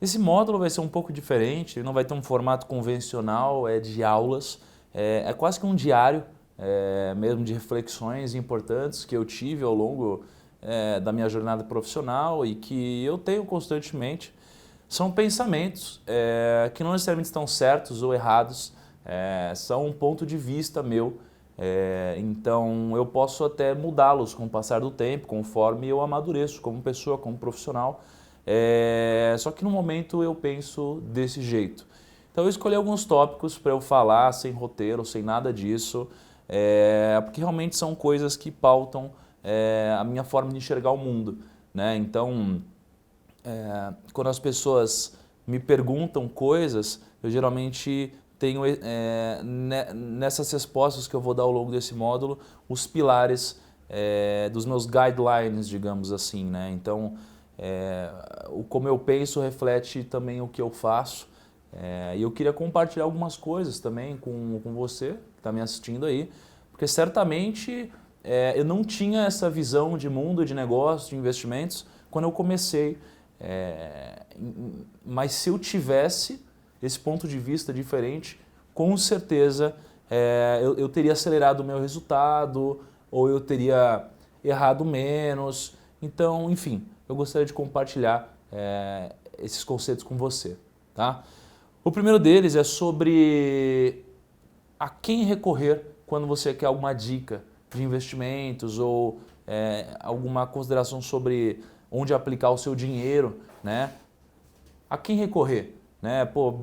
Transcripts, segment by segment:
Esse módulo vai ser um pouco diferente, ele não vai ter um formato convencional de aulas, é quase que um diário mesmo de reflexões importantes que eu tive ao longo da minha jornada profissional e que eu tenho constantemente. São pensamentos que não necessariamente estão certos ou errados, são um ponto de vista meu, então eu posso até mudá-los com o passar do tempo, conforme eu amadureço como pessoa, como profissional. Só que no momento eu penso desse jeito. Então eu escolhi alguns tópicos para eu falar sem roteiro, sem nada disso, porque realmente são coisas que pautam a minha forma de enxergar o mundo, né? Então, quando as pessoas me perguntam coisas, eu geralmente tenho nessas respostas que eu vou dar ao longo desse módulo, os pilares dos meus guidelines, digamos assim, né? Então, como eu penso reflete também o que eu faço. E eu queria compartilhar algumas coisas também com você, que está me assistindo aí, porque certamente eu não tinha essa visão de mundo, de negócio, de investimentos, quando eu comecei. Mas se eu tivesse esse ponto de vista diferente, com certeza eu teria acelerado o meu resultado, ou eu teria errado menos. Então, enfim, eu gostaria de compartilhar esses conceitos com você, tá? O primeiro deles é sobre a quem recorrer quando você quer alguma dica de investimentos ou alguma consideração sobre onde aplicar o seu dinheiro, né? A quem recorrer, né? Pô,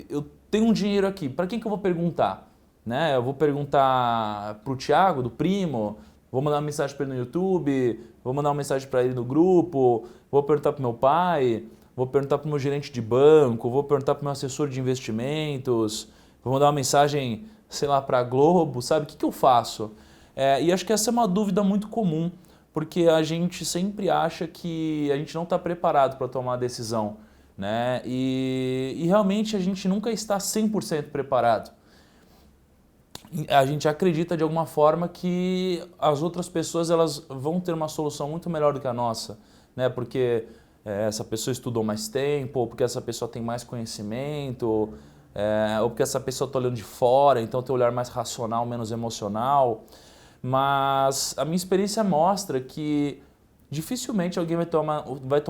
eu tenho um dinheiro aqui, para quem que eu vou perguntar? Né? Eu vou perguntar para o Thiago, do Primo, vou mandar uma mensagem para ele no YouTube, vou mandar uma mensagem para ele no grupo, vou perguntar para o meu pai, vou perguntar para o meu gerente de banco, vou perguntar para o meu assessor de investimentos, vou mandar uma mensagem, sei lá, para a Globo, sabe? O que eu faço? E acho que essa é uma dúvida muito comum, porque a gente sempre acha que a gente não está preparado para tomar a decisão, né? E realmente a gente nunca está 100% preparado. A gente acredita de alguma forma que as outras pessoas elas vão ter uma solução muito melhor do que a nossa, né? Porque essa pessoa estudou mais tempo, ou porque essa pessoa tem mais conhecimento, ou porque essa pessoa está olhando de fora, então tem um olhar mais racional, menos emocional. Mas a minha experiência mostra que dificilmente alguém vai tomar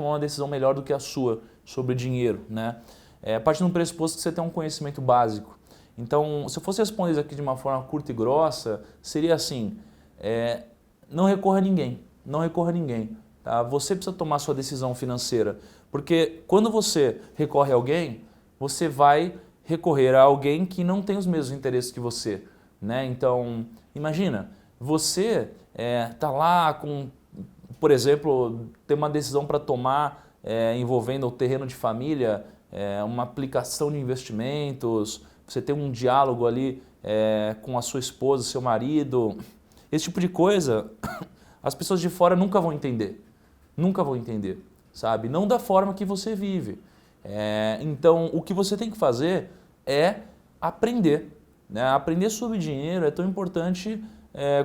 uma decisão melhor do que a sua sobre dinheiro, né? Partindo do pressuposto que você tem um conhecimento básico. Então, se eu fosse responder isso aqui de uma forma curta e grossa, seria assim, não recorra a ninguém, não recorra a ninguém. Tá? Você precisa tomar sua decisão financeira, porque quando você recorre a alguém, você vai recorrer a alguém que não tem os mesmos interesses que você, né? Então, imagina, você está lá com, por exemplo, tem uma decisão para tomar envolvendo o terreno de família, uma aplicação de investimentos, você tem um diálogo ali com a sua esposa, seu marido, esse tipo de coisa, as pessoas de fora nunca vão entender, sabe? Não da forma que você vive. Então, o que você tem que fazer é aprender, né? Aprender sobre dinheiro é tão importante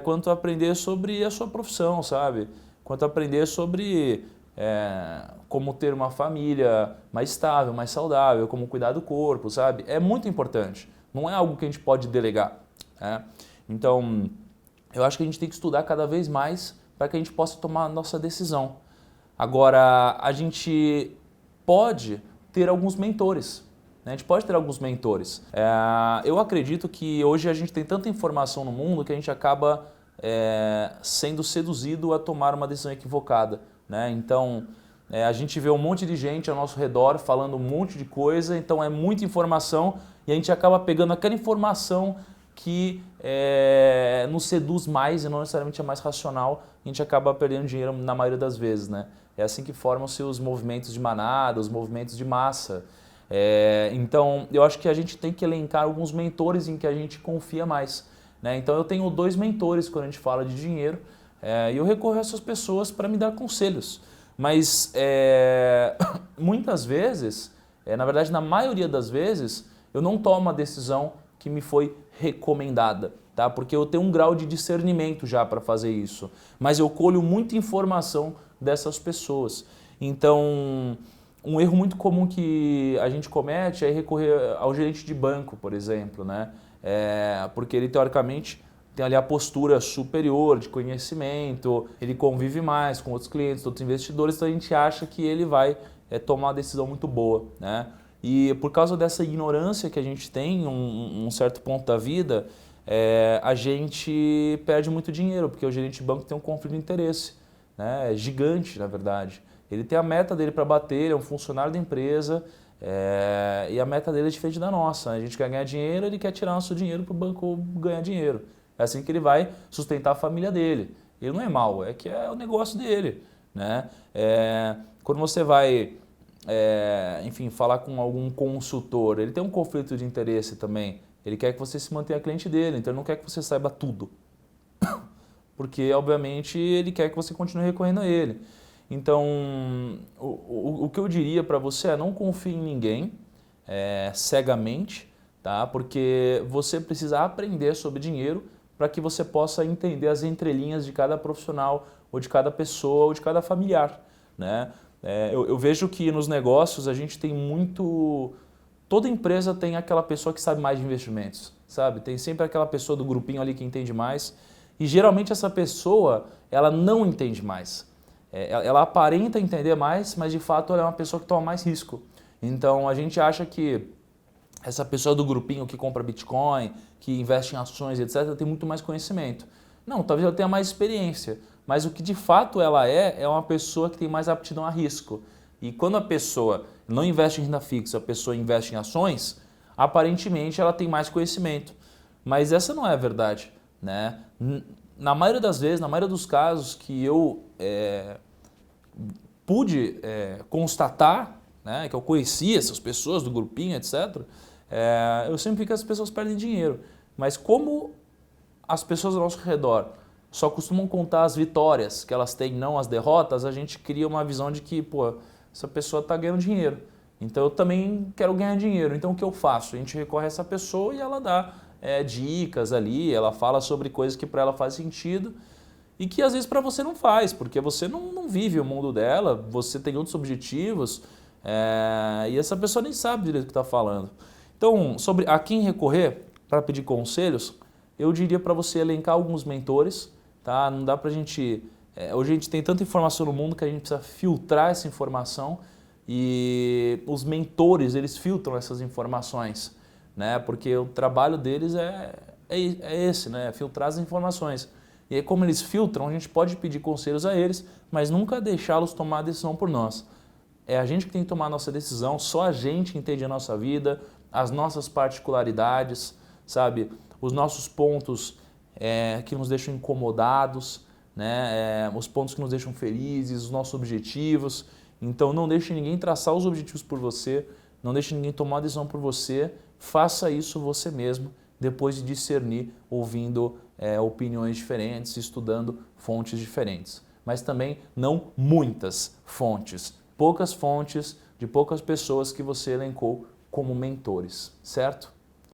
quanto aprender sobre a sua profissão, sabe? Quanto aprender sobre como ter uma família mais estável, mais saudável, como cuidar do corpo, sabe? É muito importante. Não é algo que a gente pode delegar. Então, eu acho que a gente tem que estudar cada vez mais para que a gente possa tomar a nossa decisão. Agora, a gente pode ter alguns mentores. Né? A gente pode ter alguns mentores. Eu acredito que hoje a gente tem tanta informação no mundo que a gente acaba sendo seduzido a tomar uma decisão equivocada. Né? Então, a gente vê um monte de gente ao nosso redor falando um monte de coisa, então é muita informação e a gente acaba pegando aquela informação que nos seduz mais e não necessariamente é mais racional, a gente acaba perdendo dinheiro na maioria das vezes. Né? É assim que formam-se os movimentos de manada, os movimentos de massa. Então, eu acho que a gente tem que elencar alguns mentores em que a gente confia mais. Né? Então, eu tenho 2 mentores quando a gente fala de dinheiro e eu recorro a essas pessoas para me dar conselhos. Mas muitas vezes, na verdade, na maioria das vezes, eu não tomo a decisão que me foi recomendada, tá? Porque eu tenho um grau de discernimento já para fazer isso. Mas eu colho muita informação dessas pessoas. Então, Um erro muito comum que a gente comete é recorrer ao gerente de banco, por exemplo, né? Porque ele, teoricamente, tem ali a postura superior de conhecimento, ele convive mais com outros clientes, outros investidores, então a gente acha que ele vai tomar uma decisão muito boa, né? E por causa dessa ignorância que a gente tem em um certo ponto da vida, a gente perde muito dinheiro, porque o gerente de banco tem um conflito de interesse, né? É gigante, na verdade. Ele tem a meta dele para bater, ele é um funcionário da empresa, e a meta dele é diferente da nossa. A gente quer ganhar dinheiro, ele quer tirar nosso dinheiro para o banco ganhar dinheiro. É assim que ele vai sustentar a família dele. Ele não é mau, é que é o negócio dele, né? Quando você vai, enfim, falar com algum consultor, ele tem um conflito de interesse também. Ele quer que você se mantenha cliente dele, então ele não quer que você saiba tudo. Porque, obviamente, ele quer que você continue recorrendo a ele. Então, o que eu diria para você é não confie em ninguém cegamente, tá? Porque você precisa aprender sobre dinheiro para que você possa entender as entrelinhas de cada profissional, ou de cada pessoa, ou de cada familiar, né? Eu vejo que nos negócios a gente tem muito... Toda empresa tem aquela pessoa que sabe mais de investimentos, sabe? Tem sempre aquela pessoa do grupinho ali que entende mais. E geralmente essa pessoa, ela não entende mais. Ela aparenta entender mais, mas de fato ela é uma pessoa que toma mais risco. Então a gente acha que essa pessoa do grupinho que compra Bitcoin, que investe em ações, etc., tem muito mais conhecimento. Não, talvez ela tenha mais experiência, mas o que de fato ela é uma pessoa que tem mais aptidão a risco. E quando a pessoa não investe em renda fixa, a pessoa investe em ações, aparentemente ela tem mais conhecimento. Mas essa não é a verdade, né? Na maioria das vezes, na maioria dos casos que eu pude constatar, né, que eu conhecia essas pessoas do grupinho, etc., eu sempre vi que as pessoas perdem dinheiro. Mas como as pessoas ao nosso redor só costumam contar as vitórias que elas têm, não as derrotas, a gente cria uma visão de que, pô, essa pessoa está ganhando dinheiro. Então eu também quero ganhar dinheiro. Então o que eu faço? A gente recorre a essa pessoa e ela dá dicas ali, ela fala sobre coisas que para ela faz sentido e que às vezes para você não faz, porque você não vive o mundo dela, você tem outros objetivos e essa pessoa nem sabe direito o que está falando. Então, sobre a quem recorrer para pedir conselhos, eu diria para você elencar alguns mentores, tá? Não dá para a gente... hoje a gente tem tanta informação no mundo que a gente precisa filtrar essa informação e os mentores, eles filtram essas informações, né? Porque o trabalho deles é esse, né? Filtrar as informações. E aí, como eles filtram, a gente pode pedir conselhos a eles, mas nunca deixá-los tomar a decisão por nós. É a gente que tem que tomar a nossa decisão, só a gente entende a nossa vida, as nossas particularidades, sabe? Os nossos pontos que nos deixam incomodados, né? Os pontos que nos deixam felizes, os nossos objetivos. Então não deixe ninguém traçar os objetivos por você, não deixe ninguém tomar a decisão por você, faça isso você mesmo, depois de discernir, ouvindo opiniões diferentes, estudando fontes diferentes. Mas também não muitas fontes, poucas fontes de poucas pessoas que você elencou como mentores, certo?